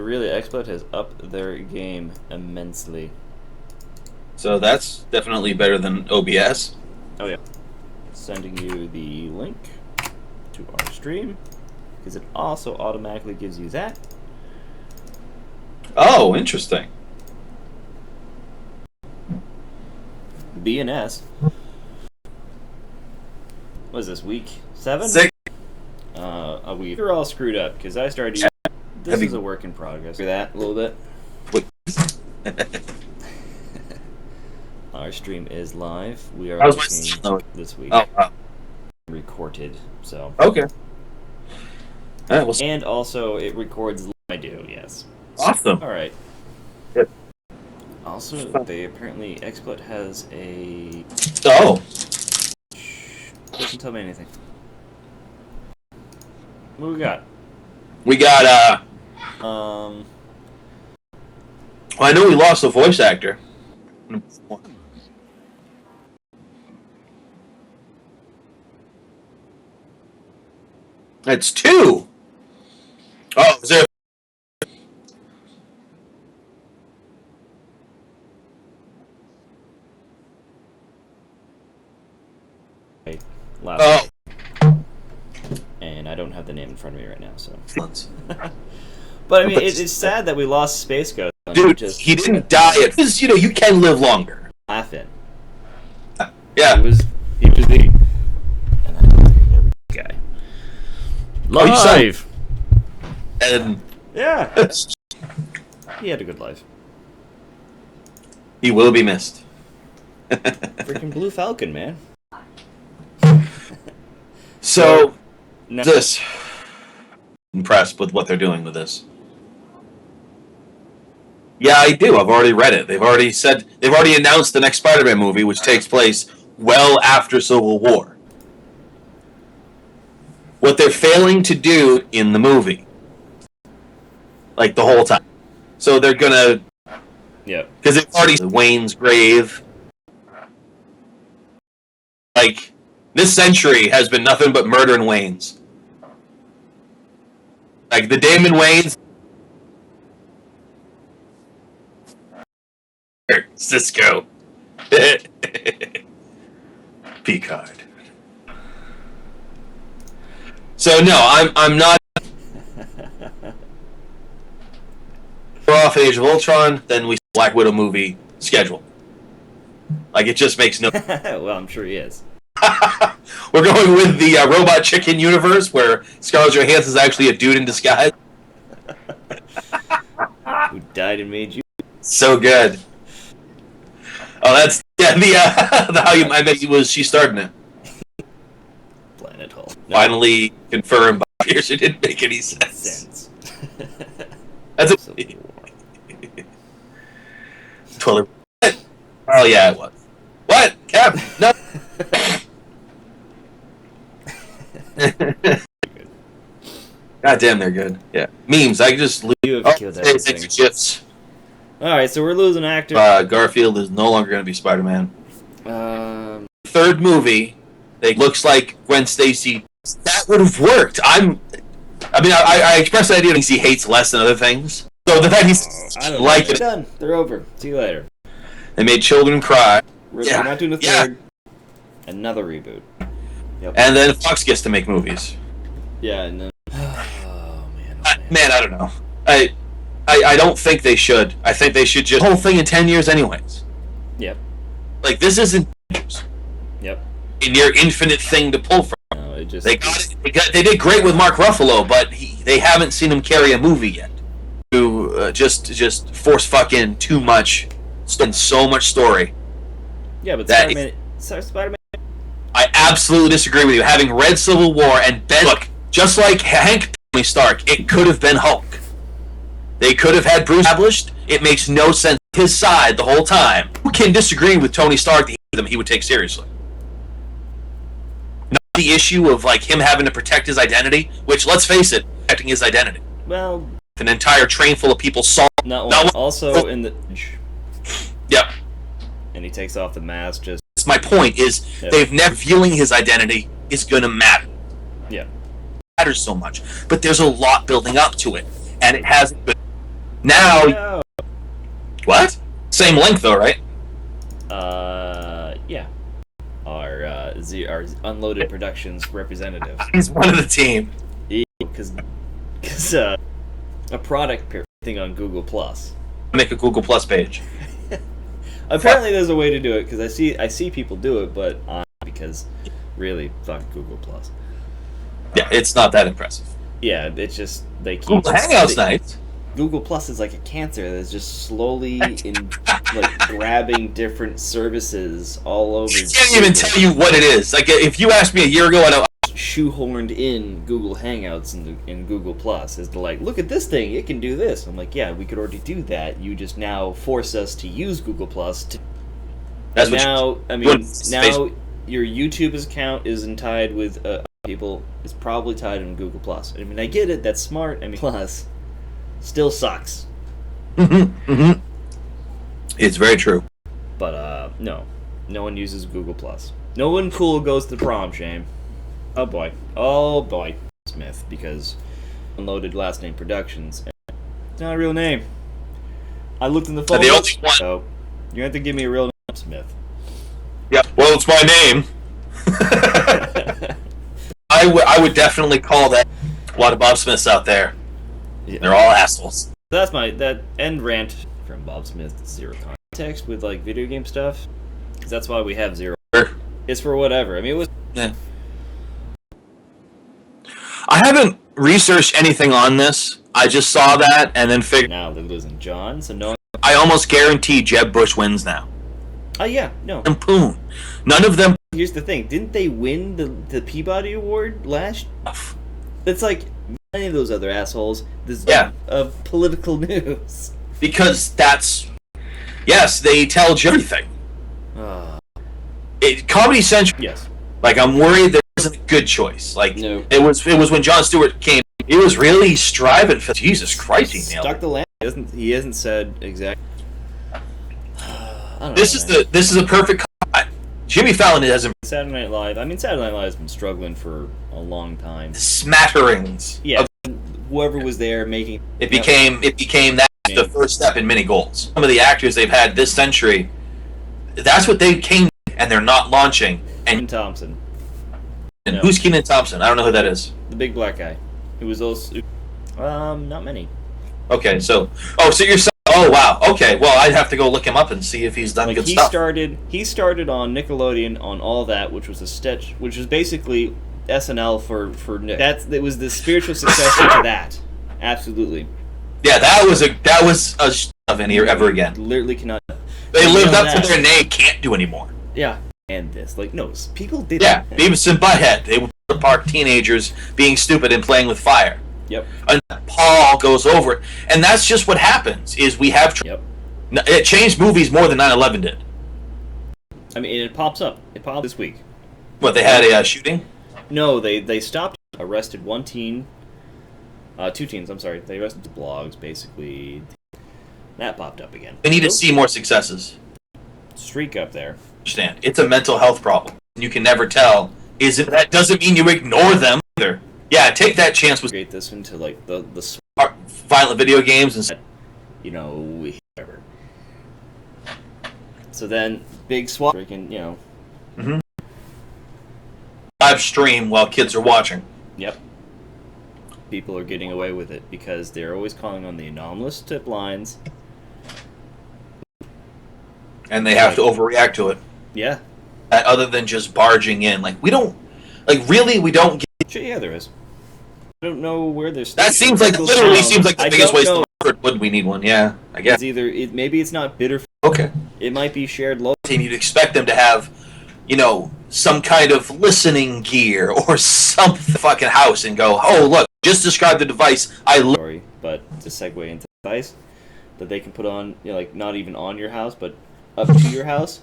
really, XSplit has upped their game immensely. So that's definitely better than OBS. Oh yeah. Sending you the link to our stream, because it also automatically gives you that. Oh, interesting. BNS. What is this, week 7? 6. A week. You're all screwed up because I started using. This is a work in progress. Hear that a little bit? Our stream is live. We are looking this week. Oh, wow. Recorded, so. Okay. All right, well, and also, it records. I do, yes. Awesome. All right. Yep. Also, they apparently XSplit has a. Oh. Doesn't tell me anything. What we got? We got Well, I know we lost a voice actor. It's 2. Oh, is there? Last and I don't have the name in front of me right now, so. But I mean, it's sad that we lost Space Ghost. Dude, he didn't die. Because you can live longer. Laughing. Yeah. He was the guy. Live. And yeah, he had a good life. He will be missed. Freaking Blue Falcon, man. So, this impressed with what they're doing with this. Yeah, I do. I've already read it. They've already announced the next Spider-Man movie, which takes place well after Civil War. What they're failing to do in the movie, like the whole time. So they're gonna, because they've already Wayne's grave. Like, this century has been nothing but murder in Wayne's. Like, the Damon Wayans. Cisco. Picard. So, no, I'm not. We're off Age of Ultron, then we Black Widow movie schedule. Like, it just makes no... Well, I'm sure he is. We're going with the Robot Chicken universe, where Scarlett Johansson is actually a dude in disguise. Who died and made you. So good. Oh, that's... Yeah, the How You I Met You was... She starred in it. Planet Hole. No. Finally confirmed by Pierce. It didn't make any sense. That's a... Toilet... Oh, yeah, it was. What? Cap? No. God damn, they're good. Yeah. Memes. I can just lose. You have killed everything. GIFs. Alright, so we're losing actor. Garfield is no longer going to be Spider-Man. 3rd movie, it looks like Gwen Stacy. That would have worked. I expressed the idea that he hates less than other things. So the fact he's like it. Done. They're over. See you later. They made children cry. We're not doing a 3rd. Another reboot. Yep. And then Fox gets to make movies. Yeah, and then... Oh, man. Man, I don't know. I don't think they should. I think they should just... The whole thing in 10 years anyways. Yep. Like, this isn't... Yep. A near infinite thing to pull from. No, it just... They did great with Mark Ruffalo, but they haven't seen him carry a movie yet. To just force fucking too much... And so much story. Yeah, but Spider-Man... I absolutely disagree with you. Having read Civil War and Ben... Look, just like Hank Tony Stark, it could have been Hulk. They could have had Bruce established. It makes no sense. His side the whole time. Who can disagree with Tony Stark that he would take seriously? Not the issue of like him having to protect his identity, which, let's face it, protecting his identity. Well... An entire train full of people saw... Also in the... Yep. And he takes off the mask just... My point is, they've never feeling his identity is gonna matter. Yeah. Matters so much, but there's a lot building up to it, and it hasn't been. Now, No. what? Same length though, right? Yeah. Our Unloaded Productions representative. He's one of the team. Because a product thing on Google Plus. Make a Google Plus page. Apparently, there's a way to do it because I see people do it, but because really, fuck Google Plus. Yeah, it's not that impressive. Yeah, it's just they keep Google Hangout's nice. Google Plus is like a cancer that's just slowly grabbing different services all over. I can't even tell you what it is. Like if you asked me a year ago, I know. Shoehorned in Google Hangouts in Google Plus is to like, look at this thing, it can do this. I'm like, yeah, we could already do that. You just now force us to use Google Plus. That's what now, I mean, now your YouTube account isn't tied with people. It's probably tied in Google Plus. I mean, I get it. That's smart. I mean, Plus still sucks. It's very true. But no one uses Google Plus. No one cool goes to prom, Shame. Oh boy, Smith, because Unloaded Last Name Productions. It's not a real name. I looked in the phone. So you have to give me a real name, Smith. Yeah, well, it's my name. I would definitely call that a lot of Bob Smiths out there. Yeah. They're all assholes. That's that end rant from Bob Smith. Zero context with like video game stuff. Because that's why we have zero. It's for whatever. I mean, it was. Yeah. I haven't researched anything on this. I just saw that and then figured. Now they're losing John, so no. I almost guarantee Jeb Bush wins now. Oh yeah, no. And Poon. None of them. Here's the thing: didn't they win the Peabody Award last? It's like many of those other assholes. This of political news. Because that's yes, they tell you everything. Comedy Central. Yes. Like I'm worried there wasn't a good choice. Like no. It was when Jon Stewart came. He was really striving for. Jesus Christ, he nailed stuck it. the land. He hasn't said exactly. This is a perfect. Jimmy Fallon hasn't. Saturday Night Live. I mean, Saturday Night Live has been struggling for a long time. Smatterings. Yeah. Whoever was there making it became that the first step in many goals. Some of the actors they've had this century, that's what they came, and they're not launching. And Kenan Thompson. And who's Kenan Thompson? I don't know who that is. The big black guy. Who was also not many. Okay, so you're saying, oh wow, okay, well I'd have to go look him up and see if he's done good stuff. He started on Nickelodeon on All That, which was a sketch, which was basically SNL for Nick. It was the spiritual successor to that. Absolutely. Yeah, that was a of any ever again. Literally cannot. They lived up to their name. Can't do anymore. Yeah, and this people did. Yeah, Beavis and Butthead. They would park teenagers being stupid and playing with fire. Yep. And Paul goes over it, and that's just what happens. Is we have. Yep. It changed movies more than 9/11 did. I mean, it pops up. It popped this week. What, they had a shooting? No, they stopped. Arrested one teen. 2 teens. I'm sorry. They arrested the blogs. Basically, that popped up again. We need to see more successes. Streak up there. Understand? It's a mental health problem. You can never tell. That doesn't mean you ignore them either. Yeah, take that chance with create this into like the violent video games and whatever. So then big swap freaking live stream while kids are watching. Yep. People are getting away with it because they're always calling on the anomalous tip lines. And they have to overreact to it. Yeah. Other than just barging in. We don't get... Yeah, there is. I don't know where there's... That seems like the biggest waste of effort. Would we need one? Yeah, I guess. Maybe it's not bitter. Okay. It might be shared low. You'd expect them to have, some kind of listening gear or some fucking house and go, oh, look, just describe the device. Sorry, but to segue into the device that they can put on, not even on your house, but up to your house.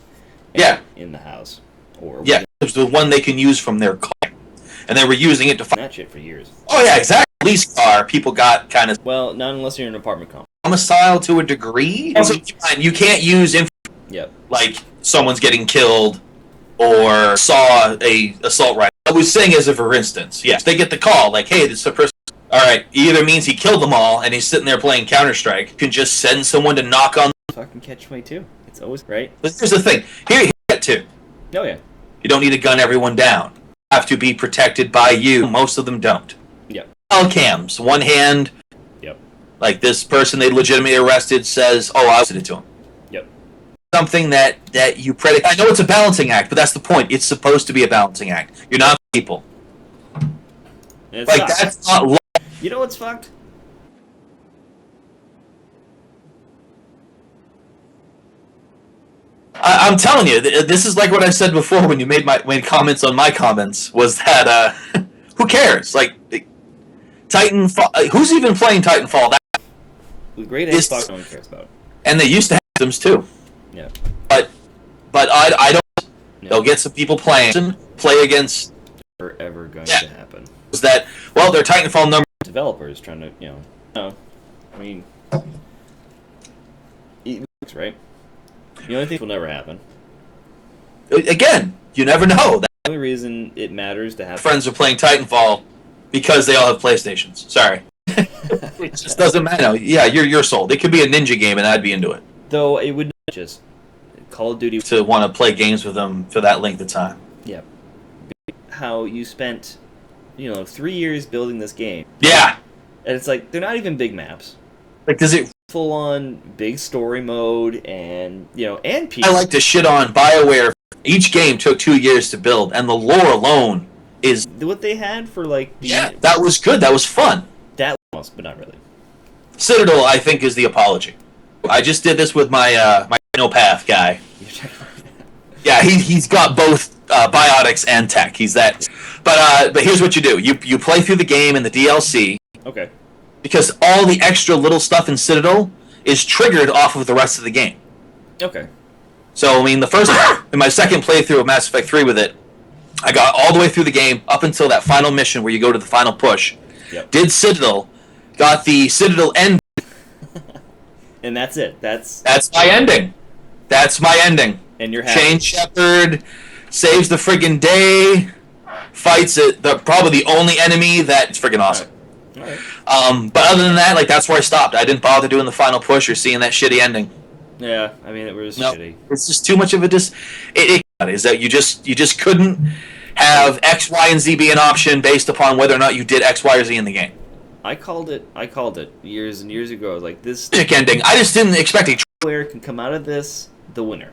Yeah. In the house. It was the one they can use from their car. And they were using it to find that shit for years. Oh yeah, exactly. Police car, people got kind of... Well, not unless you're in an apartment complex. Homicide to a degree. Also, you can't use Yep. Like someone's getting killed or saw a assault rifle. I was saying as a for instance, yes, they get the call like, hey, this is a person. All right, either means he killed them all and he's sitting there playing Counter-Strike. You can just send someone to knock on. Fucking catch-22. It's always right. But here's the thing. Here's that too. Oh yeah. You don't need to gun everyone down. You have to be protected by you. Most of them don't. Yep. Cams. One hand. Yep. Like this person they legitimately arrested says, "Oh, I did it to him." Yep. Something that you predicate. I know it's a balancing act, but that's the point. It's supposed to be a balancing act. You're not people. And Like that's not law. You know what's fucked? I'm telling you, this is like what I said before when you made comments on my comments. Was that who cares? Like Titanfall. Who's even playing Titanfall? That The great Xbox no one cares about. and they used to have them too. Yeah. But I don't. No. They'll get some people play against. Never ever going to happen. Is that their Titanfall number? Developers trying to no. I mean, right? The only thing will never happen. Again, you never know. The only reason it matters to have Friends are playing Titanfall because they all have PlayStations. Sorry. It just doesn't matter. Yeah, you're sold. It could be a ninja game and I'd be into it. Though it would not just Call of Duty to want to play games with them for that length of time. Yeah. How you spent 3 years building this game. Yeah. And it's like they're not even big maps. Like does it full on big story mode and and people. I like to shit on BioWare. Each game took 2 years to build and the lore alone is what they had for like that was good. That was fun. That was, but not really. Citadel, I think, is the apology. I just did this with my my Path guy. Yeah, he's got both biotics and tech. He's that. But here's what you do: you play through the game and the DLC. Okay. Because all the extra little stuff in Citadel is triggered off of the rest of the game. Okay. So I mean, in my second playthrough of Mass Effect 3 with it, I got all the way through the game up until that final mission where you go to the final push. Yep. Did Citadel, got the Citadel end. And that's it. That's my ending. That's my ending. And you're happy. Shane Shepard saves the friggin' day, fights probably the only enemy that's friggin' awesome. All right. But other than that, that's where I stopped. I didn't bother doing the final push or seeing that shitty ending. Yeah, I mean it was shitty. It's just too much of a it is that you just couldn't have X, Y, and Z be an option based upon whether or not you did X, Y, or Z in the game. I called it years and years ago. I was like, this ending. I just didn't expect a player can come out of this the winner.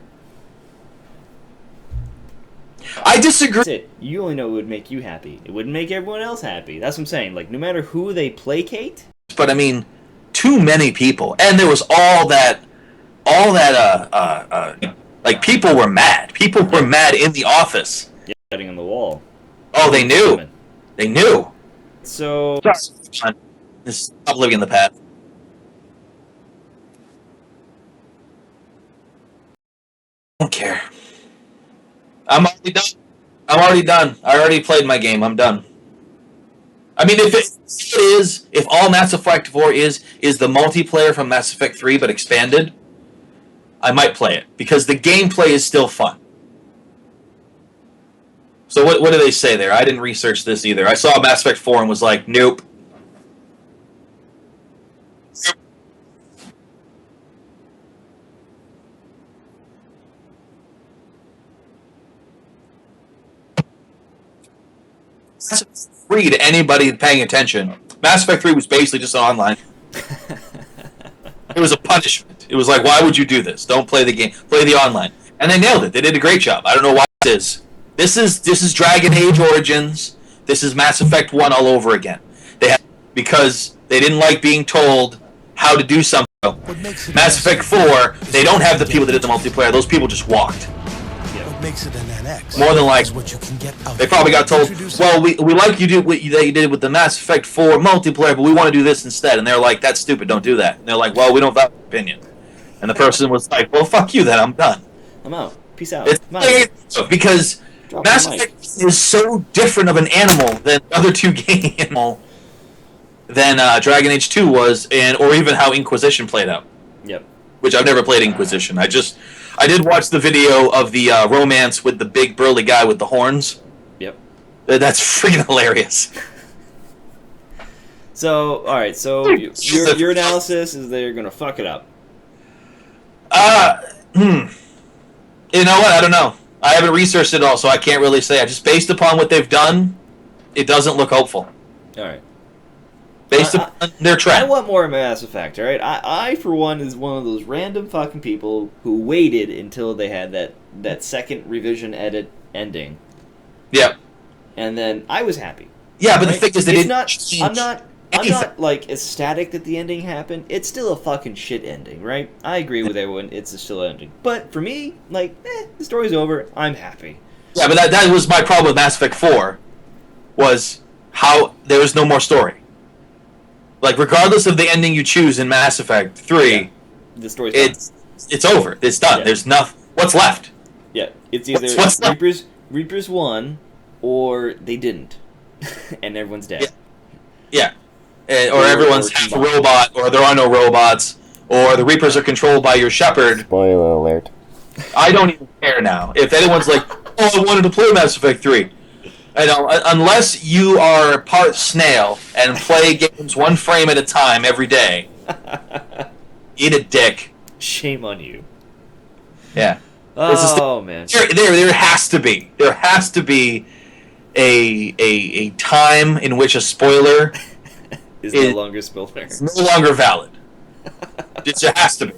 I disagree. That's it. You only know it would make you happy. It wouldn't make everyone else happy. That's what I'm saying. Like, no matter who they placate. But I mean, too many people, and there was all that, like people were mad. People were mad in the office. Yeah, writing on the wall. Oh, they knew. They knew. So. Just stop living in the past. I don't care. I'm already done. I already played my game. I'm done. I mean, if all Mass Effect 4 is the multiplayer from Mass Effect 3 but expanded, I might play it because the gameplay is still fun. So what do they say there? I didn't research this either. I saw Mass Effect 4 and was like, nope. Free to anybody paying attention. Mass Effect 3 was basically just online. It was a punishment. It was like, why would you do this? Don't play the game. Play the online. And they nailed it. They did a great job. I don't know why this is. This is Dragon Age Origins. This is Mass Effect 1 all over again. Because they didn't like being told how to do something. Mass Effect 4, they don't have the people that did the multiplayer. Those people just walked. Makes it an NX. More than like, what you can get out they probably got told, well, we like you do what you did with the Mass Effect 4 multiplayer, but we want to do this instead. And they're like, that's stupid, don't do that. And they're like, well, we don't have an opinion. And the person was like, well, fuck you then, I'm done. I'm out. Peace out. Because Mass Effect is so different of an animal than the other two games than Dragon Age 2 was, or even how Inquisition played out. Yep. Which I've never played Inquisition. I did watch the video of the romance with the big burly guy with the horns. Yep. That's freaking hilarious. So, all right. So your analysis is they're gonna fuck it up. You know what? I don't know. I haven't researched it all, so I can't really say. Just based upon what they've done, it doesn't look hopeful. All right. Based upon their I trend. want more Mass Effect. All right. I for one is one of those random fucking people who waited until they had that second revision edit ending, Yep. and then I was happy. Yeah, but the Right? thing is, they It's didn't not. change I'm anything. not like ecstatic that the ending happened. It's still a fucking shit ending, right? I agree with everyone. It's a still ending, but for me, like, the story's over. I'm happy. Yeah, but that was my problem with Mass Effect 4, was how there was no more story. Like, regardless of the ending you choose in Mass Effect 3, Yeah. The story's done. it's over. It's done. Yeah. There's nothing. What's left? Yeah, it's either What's left? Reapers won, or they didn't, and everyone's dead. Yeah. Or everyone's half a combined. robot, or there are no robots, or the Reapers are controlled by your Shepherd. Spoiler alert. I don't even care now. If anyone's like, oh, I wanted to play Mass Effect 3. I don't, unless you are part snail and play games one frame at a time every day, eat a dick. Shame on you. Yeah. This is Oh man. There has to be a time in which a spoiler Is It- no longer Spiller. is no longer valid. It just has to be.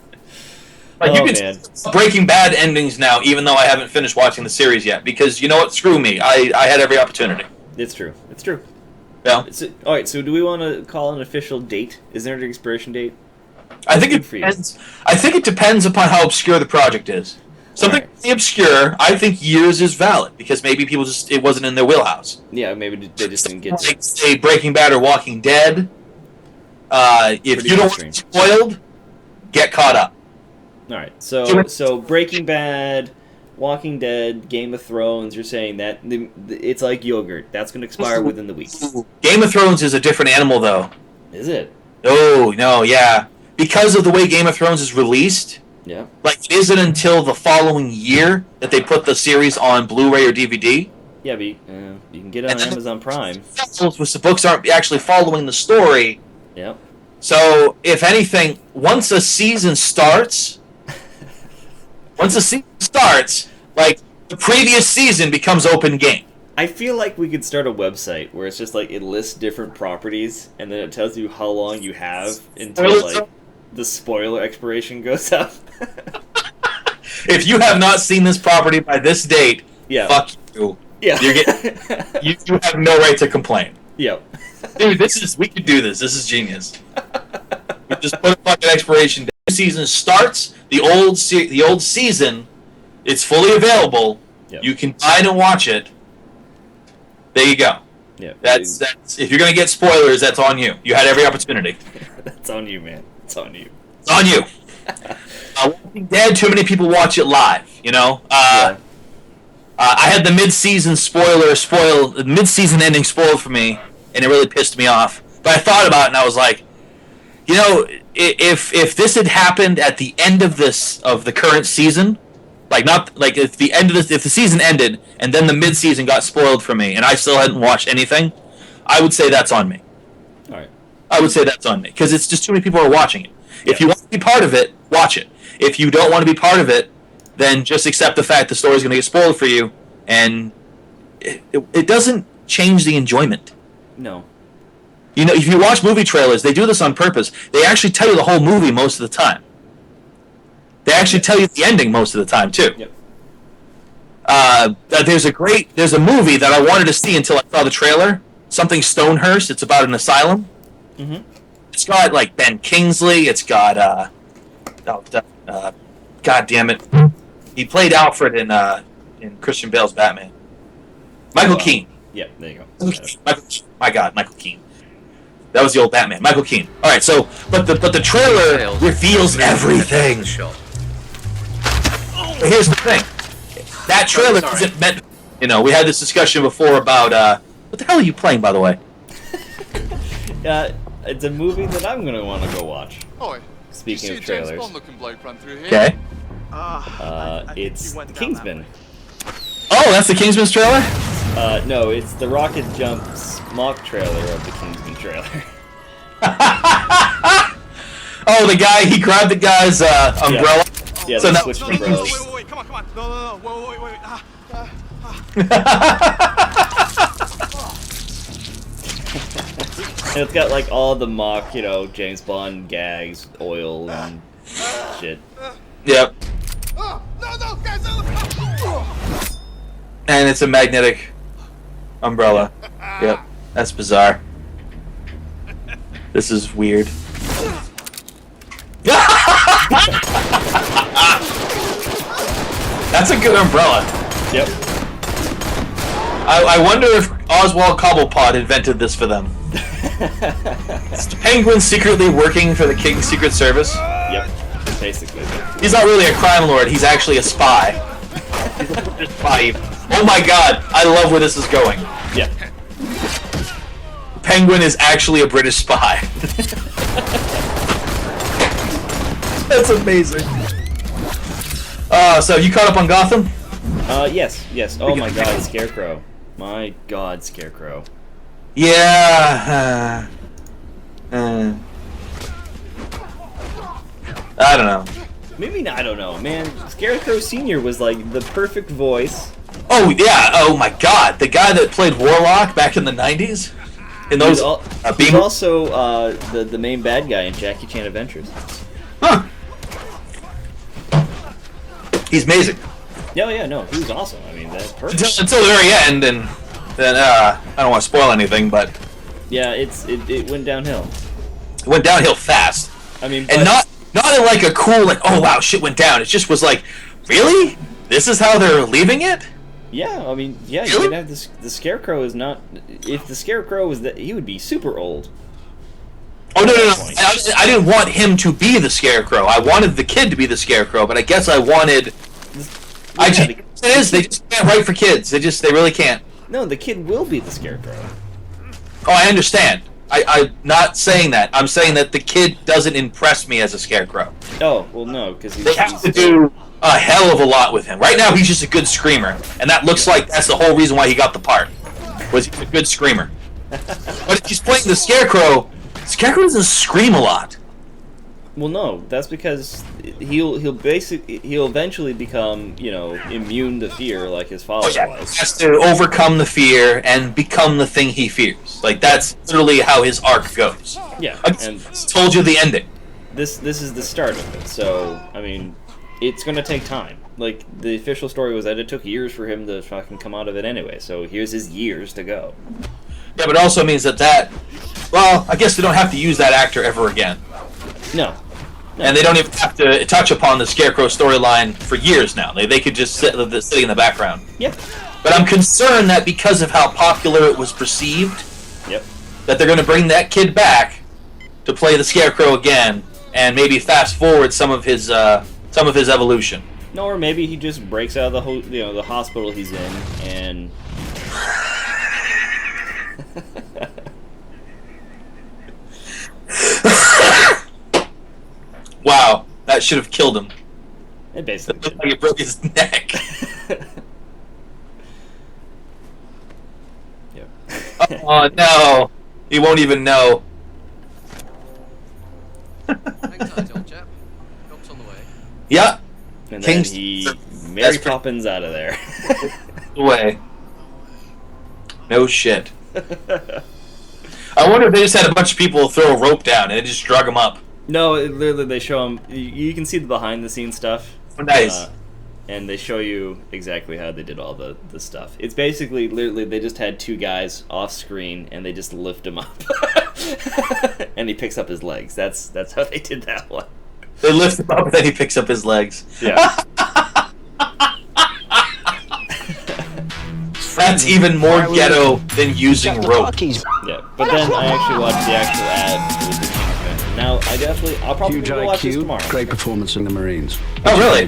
Like, Oh, you can man. Breaking Bad endings now, even though I haven't finished watching the series yet, because you know what? Screw me. I had every opportunity. It's true. It's true. Yeah. All right. So, do we want to call an official date? Is there an expiration date? I think Good it for you. depends. I think it depends upon how obscure the project is. Something Alright. really obscure, I think years is valid because maybe people it wasn't in their wheelhouse. Yeah, maybe they just didn't get to Like it. say Breaking Bad or Walking Dead. If Pretty you don't want mainstream. to be spoiled, get caught up. All right. So Breaking Bad, Walking Dead, Game of Thrones. You're saying that it's like yogurt. That's going to expire within the week. Game of Thrones is a different animal, though. Is it? Oh no, yeah, because of the way Game of Thrones is released. Yeah. Like, it isn't until the following year that they put the series on Blu-ray or DVD. Yeah, but you can get it on Amazon Prime. Which the books aren't actually following the story. Yep. So, if anything, once a season starts, like, the previous season becomes open game. I feel like we could start a website where it's just like it lists different properties and then it tells you how long you have until like the spoiler expiration goes up. If you have not seen this property by this date, Yeah. fuck you. Yeah. You have no right to complain. Yep. Dude, we could do this. This is genius. We just put a fucking expiration date. The season starts, the old season, it's fully available. Yep. You can buy it and watch it. There you go. Yeah. That's if you're gonna get spoilers, that's on you. You had every opportunity. That's on you, man. It's on you. It's on you. Walking Dead, too many people watch it live. You know. Yeah. I had the mid-season mid-season ending spoiled for me, and it really pissed me off. But I thought about it, and I was like, you know, if this had happened at the end of the current season, like not like if the season ended and then the mid-season got spoiled for me, and I still hadn't watched anything, I would say that's on me. All right. I would say that's on me because it's just too many people are watching it. If Yeah. you want to be part of it, watch it. If you don't want to be part of it, then just accept the fact the story's going to get spoiled for you, and it doesn't change the enjoyment. No. You know, if you watch movie trailers, they do this on purpose. They actually tell you the whole movie most of the time. They actually tell you the ending most of the time too. Yep. There's a movie that I wanted to see until I saw the trailer. Something Stonehurst. It's about an asylum. Mhm. It's got like Ben Kingsley. It's got God damn it, he played Alfred in Christian Bale's Batman. Michael Keane. Yeah. There you go. Michael Keane. That was the old Batman. Michael Keane. All right. So, but the trailer reveals everything. But here's the thing. That trailer isn't meant. You know, we had this discussion before about what the hell are you playing, by the way? It's a movie that I'm gonna want to go watch. Oi, Speaking you of see a James trailers, Bond looking bloke run through here? Okay. I think it's you went down Kingsman. that way. Oh, that's the Kingsman's trailer. No, it's the Rocket Jumps mock trailer of the Kingsman trailer. Oh, the guy, he grabbed the guy's umbrella. Yeah, So they now- switched No, no, no, umbrellas. wait, come on, come on. No, no, no, wait. And it's got like all the mock, James Bond gags, oil and shit. Yep. No, guys, And it's a magnetic umbrella. Yep. That's bizarre. This is weird. That's a good umbrella. Yep. I wonder if Oswald Cobblepot invented this for them. Is the Penguin secretly working for the King's Secret Service? Yep. Basically. He's not really a crime lord, he's actually a spy. He's a British spy. Oh my god, I love where this is going. Yeah. Penguin is actually a British spy. That's amazing. So you caught up on Gotham? Yes. Oh my god, Scarecrow. My god, Scarecrow. Yeah. I don't know. Maybe not, I don't know, man. Scarecrow Sr. was like the perfect voice. Oh yeah. Oh my god, the guy that played Warlock back in the '90s. In those. He's also the main bad guy in Jackie Chan Adventures. Huh. He's amazing. Yeah, no, he was awesome. I mean, that's perfect. Until the very end, and then I don't want to spoil anything, but Yeah, it went downhill. it went downhill fast. I mean, And not in like a cool like, oh wow, shit went down. It just was like, really? This is how they're leaving it? yeah, I mean, yeah, you Really? could have this. The Scarecrow is not. If the Scarecrow was that, he would be super old. Oh no. I didn't want him to be the Scarecrow. I wanted the kid to be the Scarecrow, but I guess I wanted. They just can't write for kids. They really can't. No, the kid will be the Scarecrow. Oh, I understand. I'm not saying that. I'm saying that the kid doesn't impress me as a Scarecrow. Oh, well, no, because They have to do a hell of a lot with him. Right now, he's just a good screamer, and that looks like that's the whole reason why he got the part. Was he's a good screamer. But if he's playing the Scarecrow doesn't scream a lot. Well, no, that's because he'll eventually become immune to fear like his father He was. has to overcome the fear and become the thing he fears. Like that's literally how his arc goes. Yeah, I and told you the ending. this is the start of it. So I mean, it's gonna take time. Like the official story was that it took years for him to fucking come out of it anyway. So here's his years to go. Yeah, but it also means that well, I guess they don't have to use that actor ever again. No. And they don't even have to touch upon the Scarecrow storyline for years now. They could just sitting in the background. Yep. But I'm concerned that because of how popular it was perceived, Yep. that they're going to bring that kid back to play the Scarecrow again, and maybe fast forward some of his evolution. No, or maybe he just breaks out of the hospital he's in and. Wow, that should have killed him. It basically It looked like it broke his neck. Yep. Oh no, he won't even know. Hang tight, old chap. Help's on the way. Yeah, And then King's- he that's Mary pretty- Poppins out of there. way. No shit. I wonder if they just had a bunch of people throw a rope down and it just drug him up. No, literally they show him. You can see the behind the scenes stuff. Oh, nice. And they show you exactly how they did all the stuff. It's basically literally they just had two guys off screen and they just lift him up, and he picks up his legs. That's how they did that one. They lift him up and then he picks up his legs. Yeah. That's even more ghetto than using rope. Yeah. But then I actually watched the actual ad for the Kingsman. Now I'll probably Huge go watch this IQ, tomorrow. great performance in the Marines. Oh, really?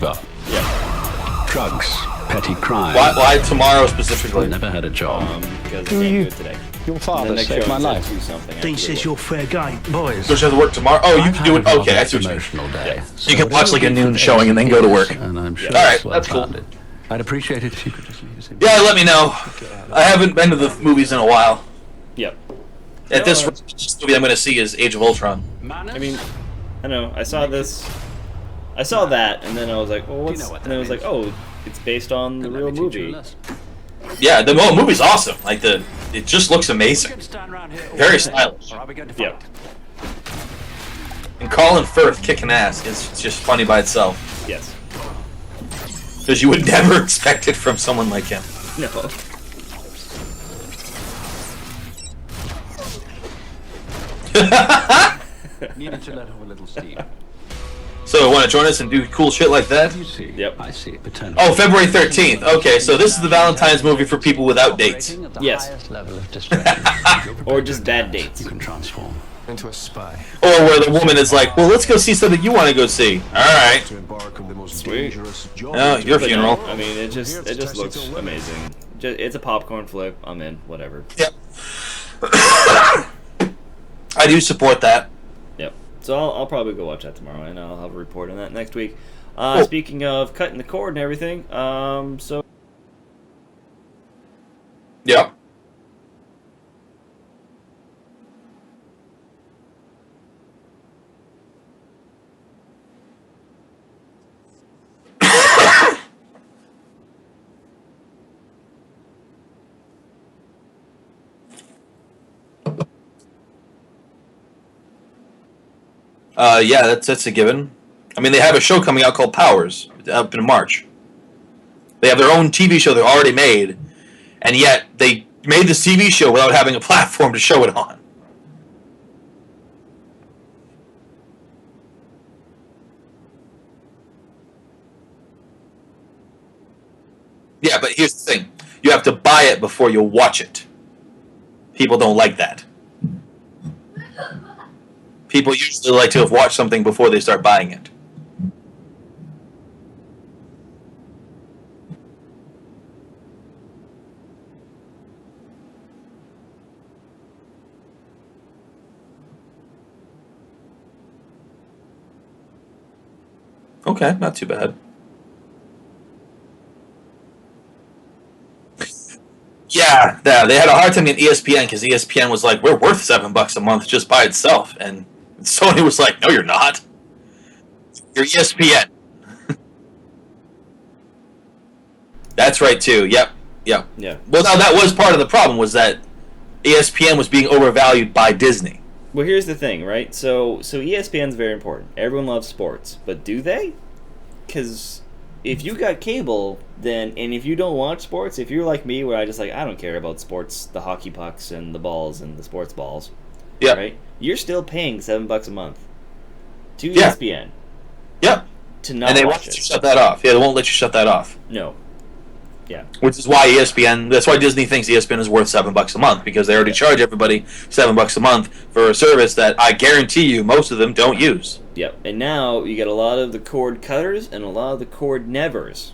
Yeah. Drugs, petty crime. Why tomorrow specifically? Never had a job. Because I can't do it today. Your And father the next saved show my says life. do something. Dean says you're fair game. Boys, Don't you have to work tomorrow? Oh, you I've can do had it. a Okay, I rather see what you mean. emotional day. Yeah. So You can watch like a noon showing and then go to work. And I'm sure All right, it's that's cool. well-founded. I'd appreciate it if you could just leave us in. Yeah, let me know. I haven't been to the movies in a while. Yep. At this rate, the next movie I'm going to see is Age of Ultron. I mean, I don't know. I saw this. I saw that, and then I was like, well, what's? And then I was like, oh, it's based on the real movie. Yeah, the movie's awesome. Like it just looks amazing. Very stylish. Yeah. And Colin Firth kicking ass is just funny by itself. Yes. Because you would never expect it from someone like him. No. Needed to let off a little steam. So, want to join us and do cool shit like that? You see, Yep. I see potential. Oh, February 13th. Okay, so this is the Valentine's movie for people without dates. Yes. Level of distress. Or just bad dates. You can transform. Into a spy. Or where the woman is like, well, let's go see something you want to go see. Alright. To embark on the most Sweet. dangerous job. Oh, your But funeral. no, I mean, it just looks amazing. It's a popcorn flick. I'm in. Whatever. Yep. I do support that. Yep. So I'll probably go watch that tomorrow, and I'll have a report on that next week. Cool. Speaking of cutting the cord and everything, so Yep. Yeah, that's a given. I mean, they have a show coming out called Powers up in March. They have their own TV show they're already made, and yet they made this TV show without having a platform to show it on. Yeah, but here's the thing. You have to buy it before you watch it. People don't like that. People usually like to have watched something before they start buying it. Okay, not too bad. Yeah, they had a hard time getting ESPN because ESPN was like, we're worth $7 a month just by itself. And Sony was like, no, you're not. You're ESPN. That's right, too. Yep. yeah. Well, now that was part of the problem, was that ESPN was being overvalued by Disney. Well, here's the thing, right? So ESPN's very important. Everyone loves sports, but do they? Because if you got cable, then, and if you don't watch sports, if you're like me, where I don't care about sports, the hockey pucks and the balls and the sports balls, Yeah. right? You're still paying $7 a month to Yeah. ESPN Yep. to not And they watch won't let you it. shut that off. Yeah, they won't let you shut that off. No. Yeah. Which is why that's why Disney thinks ESPN is worth $7 a month, because they already charge everybody $7 a month for a service that I guarantee you most of them don't use. Yep. And now you get a lot of the cord cutters and a lot of the cord nevers.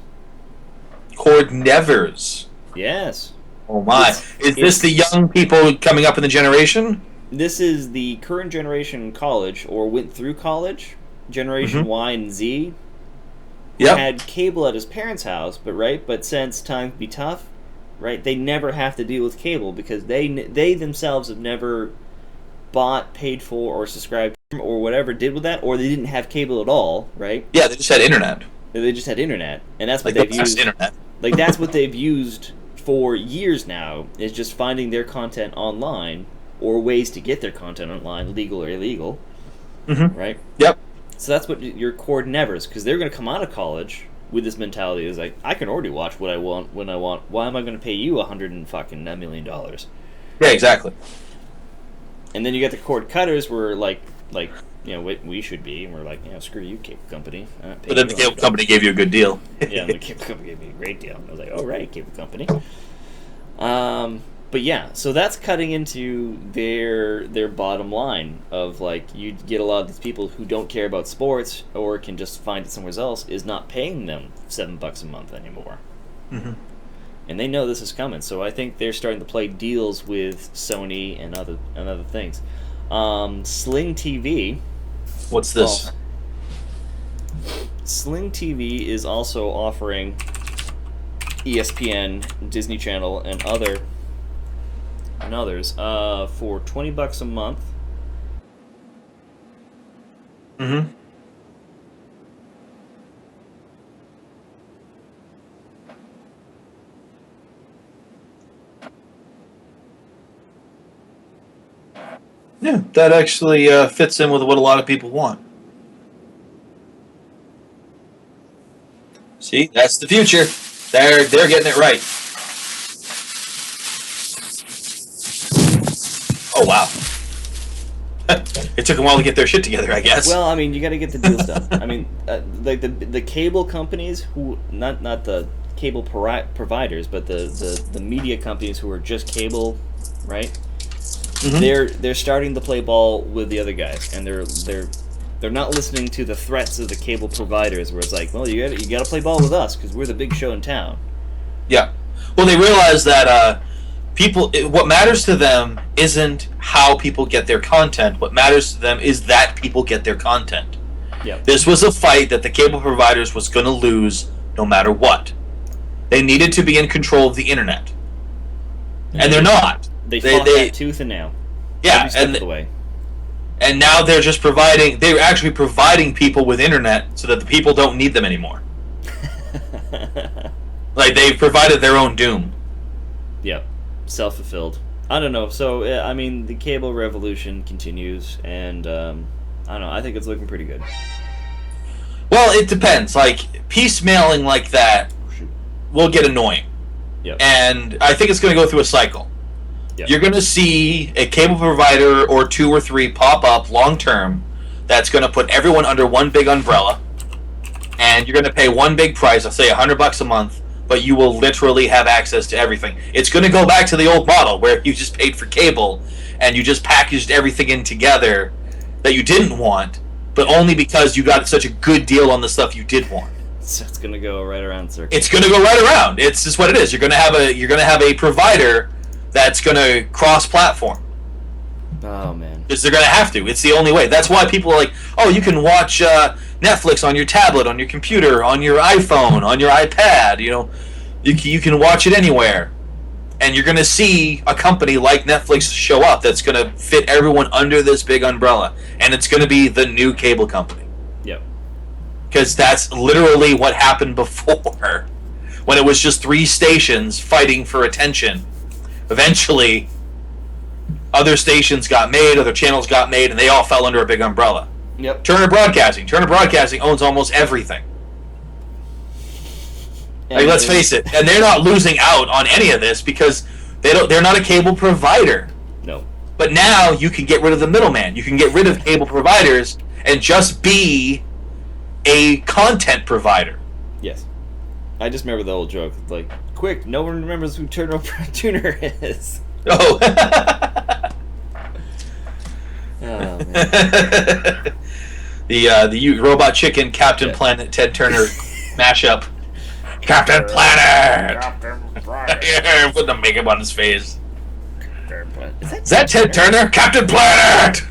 Cord nevers. Yes. Oh my. Is this the young people coming up in the generation? This is the current generation in college, or went through college, Generation Y and Z. Yep. Had cable at his parents' house, but since times be tough, right, they never have to deal with cable because they themselves have never bought, paid for, or subscribed or whatever did with that, or they didn't have cable at all, right? Yeah, they just had internet. They just had internet, and that's what Like they've the best used. internet. Like that's what they've used for years now, is just finding their content online or ways to get their content online, legal or illegal, right? Yep. So that's what your cord nevers, because they're going to come out of college with this mentality is like, I can already watch what I want when I want. Why am I going to pay you $100 million? Yeah, exactly. And then you get the cord cutters where like we should be, and we're like, screw you, cable company. But then the cable company gave you a good deal. Yeah, the cable company gave me a great deal. I was like, oh right, cable company. But yeah, so that's cutting into their bottom line of like, you get a lot of these people who don't care about sports or can just find it somewhere else is not paying them $7 a month anymore. And they know this is coming, so I think they're starting to play deals with Sony and other things. Sling TV. What's this? Sling TV is also offering ESPN, Disney Channel, and other and others for $20 a month. Mm-hmm. Yeah, that actually fits in with what a lot of people want. See, that's the future. They're getting it right. Oh wow! It took them a while to get their shit together, I guess. Well, I mean, you got to get the deals done. I mean, like the cable companies who not the cable providers, but the media companies who are just cable, right? Mm-hmm. They're starting to play ball with the other guys, and they're not listening to the threats of the cable providers, where it's like, well, you got to play ball with us because we're the big show in town. Yeah. Well, they realize that what matters to them isn't how people get their content. What matters to them is that people get their content. Yeah. This was a fight that the cable providers was going to lose no matter what. They needed to be in control of the internet, and they're not. They fought that tooth and nail. Yeah, Every step of the way. And now they're just they're actually providing people with internet so that the people don't need them anymore. Like, they've provided their own doom. Yep. Self-fulfilled. I don't know. So, I mean, the cable revolution continues, and I don't know. I think it's looking pretty good. Well, it depends. Like, piecemealing like that will get annoying. Yep. And I think it's going to go through a cycle. Yep. You're going to see a cable provider or 2 or 3 pop up long term that's going to put everyone under one big umbrella, and you're going to pay one big price, I'll say $100 a month, but you will literally have access to everything. It's going to go back to the old model where you just paid for cable and you just packaged everything in together that you didn't want, but only because you got such a good deal on the stuff you did want. So it's gonna go right around circle. It's going to go right around. It's just what it is. You're going to have a provider that's going to cross-platform. Oh man. Because they're going to have to. It's the only way. That's why people are like, oh, you can watch Netflix on your tablet, on your computer, on your iPhone, on your iPad. You know, you can watch it anywhere. And you're going to see a company like Netflix show up that's going to fit everyone under this big umbrella. And it's going to be the new cable company. Yep. Because that's literally what happened before. When it was just 3 stations fighting for attention. Eventually, other stations got made, other channels got made, and they all fell under a big umbrella. Yep. Turner Broadcasting owns almost everything. Like, let's face it, and they're not losing out on any of this because they're not a cable provider. No. But now you can get rid of the middleman. You can get rid of cable providers and just be a content provider. Yes. I just remember the old joke, like, quick, no one remembers who Tuner is. Oh. Oh man. the Robot Chicken Captain Planet Ted Turner mashup. Captain Planet. Yeah, put the makeup on his face. Is that Ted Turner? Captain Planet.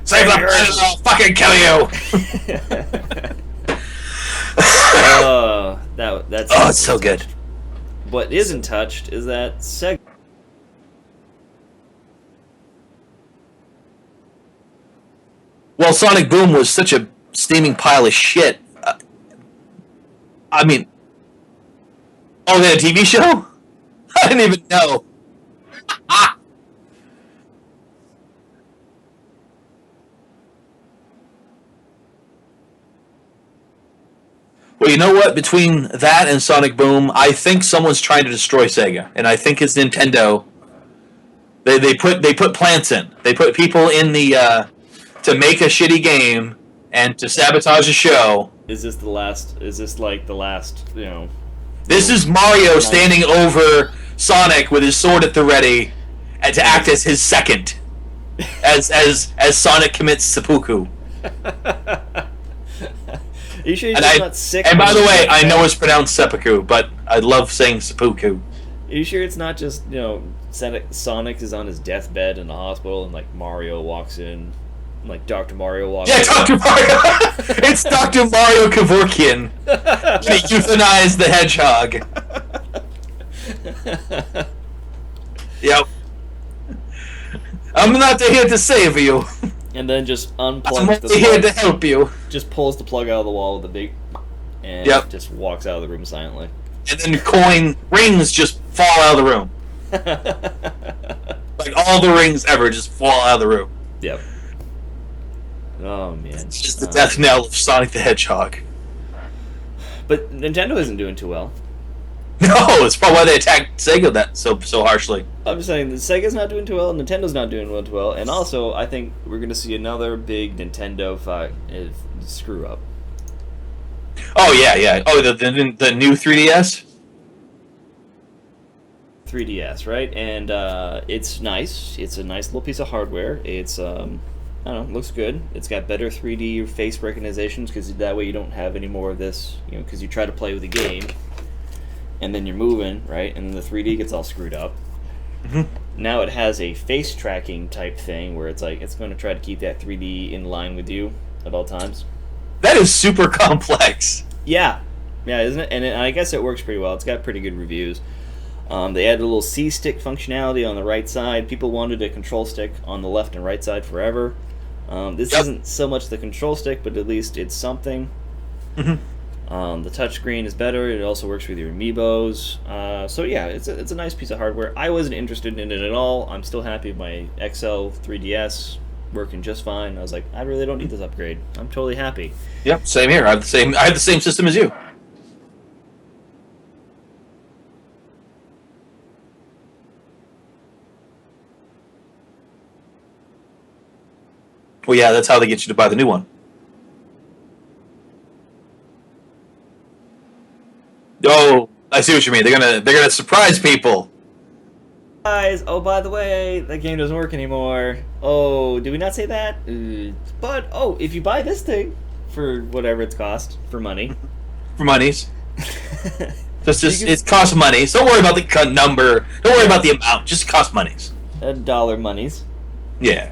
Save the planet, or I'll fucking kill you. That's Oh, it's so good. What isn't touched is that Sega. Well, Sonic Boom was such a steaming pile of shit. I mean, oh, they had a TV show? I didn't even know. Well, you know what? Between that and Sonic Boom, I think someone's trying to destroy Sega, and I think it's Nintendo. They put plants in. They put people in the to make a shitty game and to sabotage a show. Is this the last? Is this like the last? You know. This is Mario standing over Sonic with his sword at the ready, and to act as his second, as Sonic commits seppuku. Are you sure he's And, not sick? and by the way, I know it's pronounced seppuku, but I love saying seppuku. Are you sure it's not just, you know, Sonic is on his deathbed in the hospital and like Mario walks in, like Dr. Mario walks in? Yeah, Dr. Mario! It's Dr. Mario Kevorkian. He euthanized the hedgehog. Yep. I'm not here to save you. And then just I'm unplugs the only here to plug, help you. just pulls the plug out of the wall with a big, and Yep. just walks out of the room silently. And then coin rings just fall out of the room. Like all the rings ever just fall out of the room. Yep. Oh man. It's just the death knell of Sonic the Hedgehog. But Nintendo isn't doing too well. No, it's probably why they attacked Sega that so harshly. I'm just saying, the Sega's not doing too well, Nintendo's not doing too well, and also I think we're gonna see another big Nintendo screw up. Oh yeah. Oh, the new 3DS. 3DS, right? And it's nice. It's a nice little piece of hardware. It's I don't know, looks good. It's got better 3D face recognitions because that way you don't have any more of this, you know, because you try to play with a game and then you're moving, right? And then the 3D gets all screwed up. Mm-hmm. Now it has a face tracking type thing where it's like it's going to try to keep that 3D in line with you at all times. That is super complex. Yeah, isn't it? And I guess it works pretty well. It's got pretty good reviews. They added a little C-stick functionality on the right side. People wanted a control stick on the left and right side forever. This isn't so much the control stick, but at least it's something. Mm-hmm. The touchscreen is better. It also works with your amiibos. So yeah, it's a nice piece of hardware. I wasn't interested in it at all. I'm still happy with my XL 3DS working just fine. I was like, I really don't need this upgrade. I'm totally happy. Yep, same here. I have the same system as you. Well, yeah, that's how they get you to buy the new one. Oh, I see what you mean. They're gonna surprise people. Guys, oh, by the way, that game doesn't work anymore. Oh, did we not say that? But, oh, if you buy this thing for whatever it's cost, for money. For monies. Just You can- it costs money. So don't worry about the number. Don't worry about the amount. Just cost monies. $1 monies. Yeah.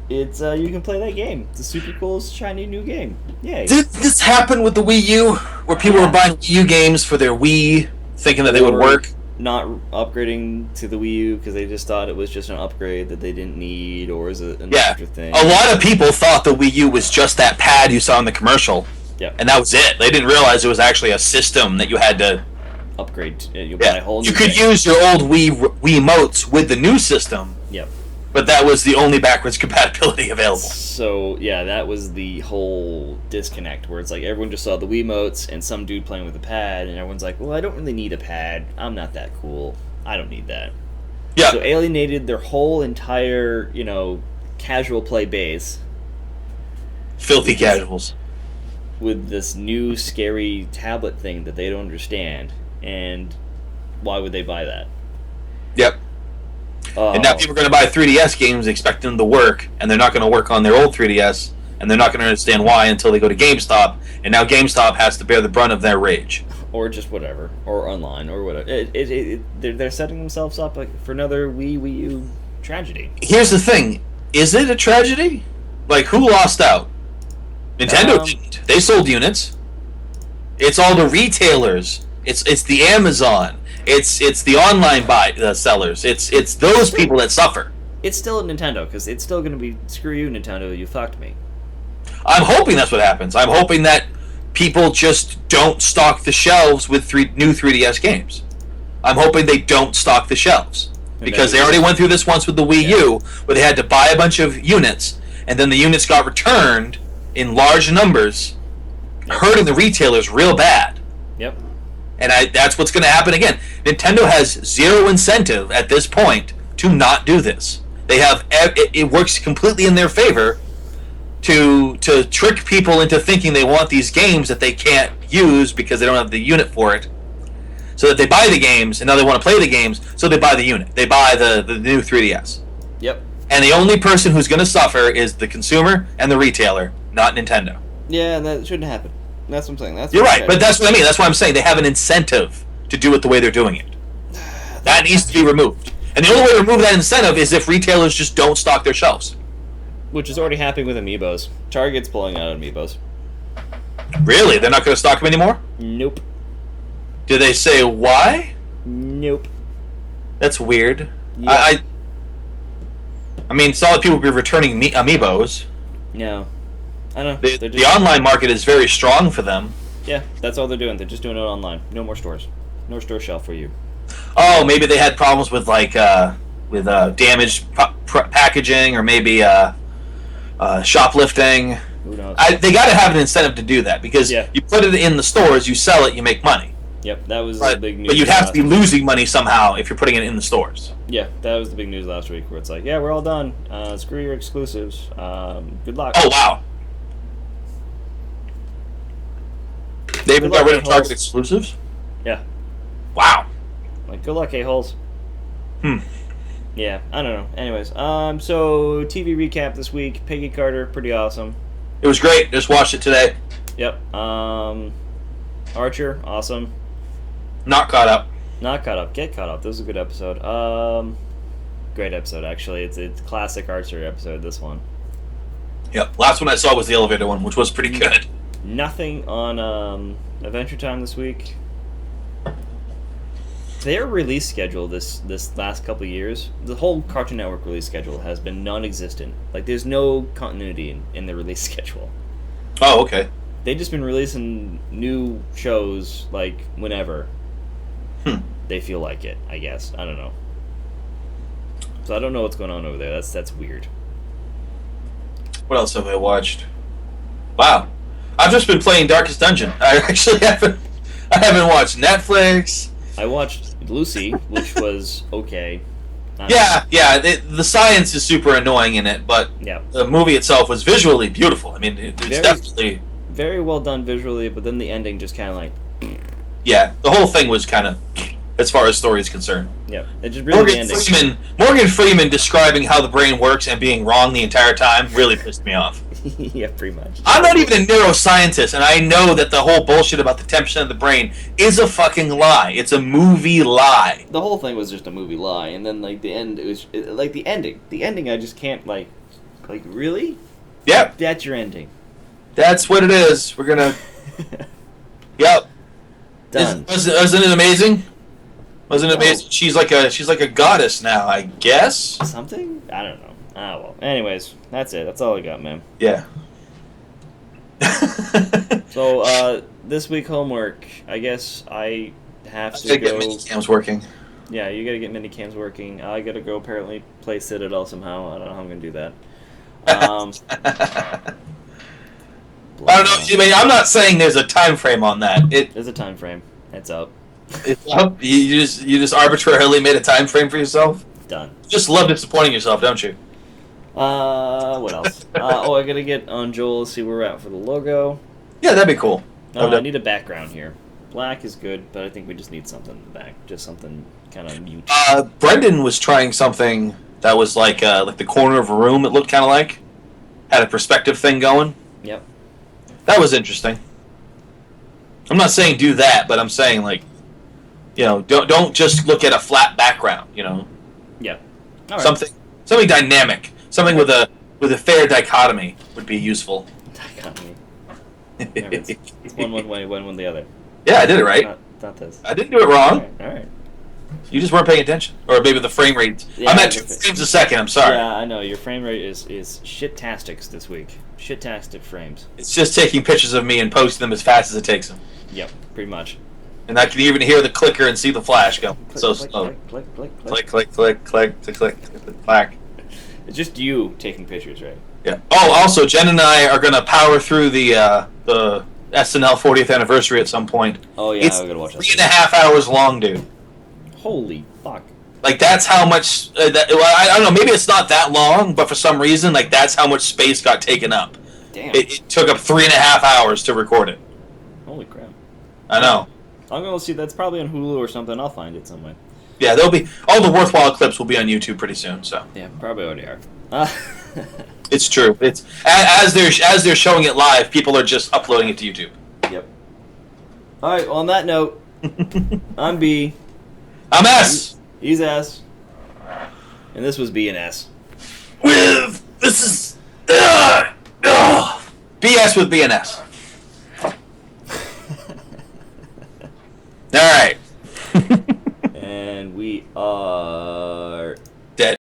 It's, you can play that game. It's a super cool, shiny new game. Yay. Did this happen with the Wii U, where people were buying Wii U games for their Wii, thinking that they would Or work? Not upgrading to the Wii U because they just thought it was just an upgrade that they didn't need, or is it an Yeah. extra thing? A lot of people thought the Wii U was just that pad you saw in the commercial, Yep. and that was it. They didn't realize it was actually a system that you had to. Upgrade. You'll buy a whole new You could thing. use your old Wiimotes with the new system, Yep. but that was the only backwards compatibility available. So yeah, that was the whole disconnect where it's like everyone just saw the Wiimotes and some dude playing with a pad, and everyone's like, "Well, I don't really need a pad. I'm not that cool. I don't need that." Yeah. So alienated their whole entire, casual play base Filthy casuals. with this new scary tablet thing that they don't understand. And why would they buy that? Yep. Oh, And now people are going to buy 3DS games expecting them to work, and they're not going to work on their old 3DS, and they're not going to understand why until they go to GameStop, and now GameStop has to bear the brunt of their rage. or just whatever, or online, or whatever. They're setting themselves up for another Wii U tragedy. Here's the thing. Is it a tragedy? Like, who lost out? Nintendo didn't. They sold units. It's all the retailers. It's the Amazon. It's the online sellers. It's those people that suffer. It's still a Nintendo, because it's still going to be, screw you, Nintendo, you fucked me. I'm hoping that's what happens. I'm hoping that people just don't stock the shelves with new 3DS games. I'm hoping they don't stock the shelves. Because they already went through this once with the Wii U, where they had to buy a bunch of units, and then the units got returned in large numbers, hurting the retailers real bad. Yep. And that's what's going to happen again. Nintendo has zero incentive at this point to not do this. They have it works completely in their favor to trick people into thinking they want these games that they can't use because they don't have the unit for it. So that they buy the games, and now they want to play the games, so they buy the unit. They buy the new 3DS. Yep. And the only person who's going to suffer is the consumer and the retailer, not Nintendo. Yeah, that shouldn't happen. That's what I'm saying. You're right, but that's what I mean. That's why I'm saying they have an incentive to do it the way they're doing it. That needs to be removed. And the only way to remove that incentive is if retailers just don't stock their shelves. Which is already happening with Amiibos. Target's pulling out of Amiibos. Really? They're not going to stock them anymore? Nope. Do they say why? Nope. That's weird. Yeah. I mean, solid people will be returning amiibos. No. I don't know. The, They're the just, online market is very strong for them. yeah, that's all they're doing. They're just doing it online. No more stores. No store shelf for you. Oh, maybe they had problems with damaged packaging, or maybe shoplifting. Who knows? They got to have an incentive to do that, because Yeah. you put it in the stores, you sell it, you make money. Yep, that was the But, big news. but you'd have to be last- losing money somehow if you're putting it in the stores. Yeah, that was the big news last week, where it's like, yeah, we're all done. Screw your exclusives. Good luck. Oh wow! They even Good got luck, rid of Target a-holes. exclusives. Yeah. Wow. Like, good luck, a-holes. Hmm. Yeah, I don't know. Anyways, so TV recap this week. Peggy Carter, pretty awesome. It was great. Just watched it today. Yep. Archer, awesome. Not caught up. Not caught up. Get caught up. This was a good episode. Great episode, actually. It's classic Archer episode, this one. Yep. Last one I saw was the elevator one, which was pretty good. Nothing on Adventure Time this week. Their release schedule this last couple of years, the whole Cartoon Network release schedule has been non-existent. Like, there's no continuity in the release schedule. Oh, okay. They've just been releasing new shows, like, whenever they feel like it, I guess. I don't know. So I don't know what's going on over there. That's weird. What else have I watched? Wow. I've just been playing Darkest Dungeon. I actually haven't watched Netflix. I watched Lucy, which was okay. Yeah. The science is super annoying in it, but Yeah. the movie itself was visually beautiful. I mean, it's Very- definitely... Very well done visually, but then the ending just kind of like, Yeah, the whole thing was kind of, as far as story is concerned. yeah. It just really the ending. Morgan Freeman describing how the brain works and being wrong the entire time really pissed me off. Yeah, pretty much. I'm not even a neuroscientist, and I know that the whole bullshit about the 10% of the brain is a fucking lie. It's a movie lie. The whole thing was just a movie lie, and then like the end, like the ending. The ending, I just can't like really. Yep, That's your ending. that's what it is. We're gonna. Yep. Done. Wasn't it amazing? Wasn't it amazing? She's like a goddess now, I guess. Something? I don't know. Ah well. Anyways, that's it. That's all I got, man. Yeah. So this week homework. I guess I have I to gotta get go. Minicams working. Yeah, you gotta get minicams working. I gotta go apparently play Citadel somehow. I don't know how I'm gonna do that. I don't know. I mean, I'm not saying there's a time frame on that. There's a time frame. It's up. It's up. You just arbitrarily made a time frame for yourself. Done. You just love disappointing yourself, don't you? What else? I gotta get on Joel, see where we're at for the logo. Yeah, that'd be cool. I need a background here. Black is good, but I think we just need something in the back. Just something kind of mute. Brendan was trying something that was like the corner of a room. It looked kind of like had a perspective thing going. Yep. That was interesting. I'm not saying do that, but I'm saying don't just look at a flat background. Yeah. All right. Something dynamic, something with a fair dichotomy would be useful. Dichotomy. It's one way, one the other. Yeah, I did it right. Not this. I didn't do it wrong. All right. You just weren't paying attention, or maybe the frame rate. Yeah, I'm at 2 frames a second. I'm sorry. Yeah, I know. Your frame rate is shit-tastics this week. Shit-tastic frames. It's just taking pictures of me and posting them as fast as it takes them, Yep, pretty much. and I can even hear the clicker and see the flash go. Click, So click, slow. click, click, click, Click, click, click, click, click, click, click, clack. It's just you taking pictures, right? Yeah. Oh, also, Jen and I are gonna power through the SNL 40th anniversary at some point. Oh yeah, It's I gotta watch that. 3.5 hours long, dude. Holy fuck. Like that's how much. I don't know. Maybe it's not that long, but for some reason, like that's how much space got taken up. Damn. It took up 3.5 hours to record it. Holy crap. I know. I'm gonna see. That's probably on Hulu or something. I'll find it somewhere. Yeah, there'll be all the worthwhile clips will be on YouTube pretty soon. So Yeah, probably already are. it's true. It's as they're showing it live, people are just uploading it to YouTube. Yep. All right. Well, on that note, I'm B. I'm S He's S. And this was B and S. with this is BS with BNS. All right. And we are Dead.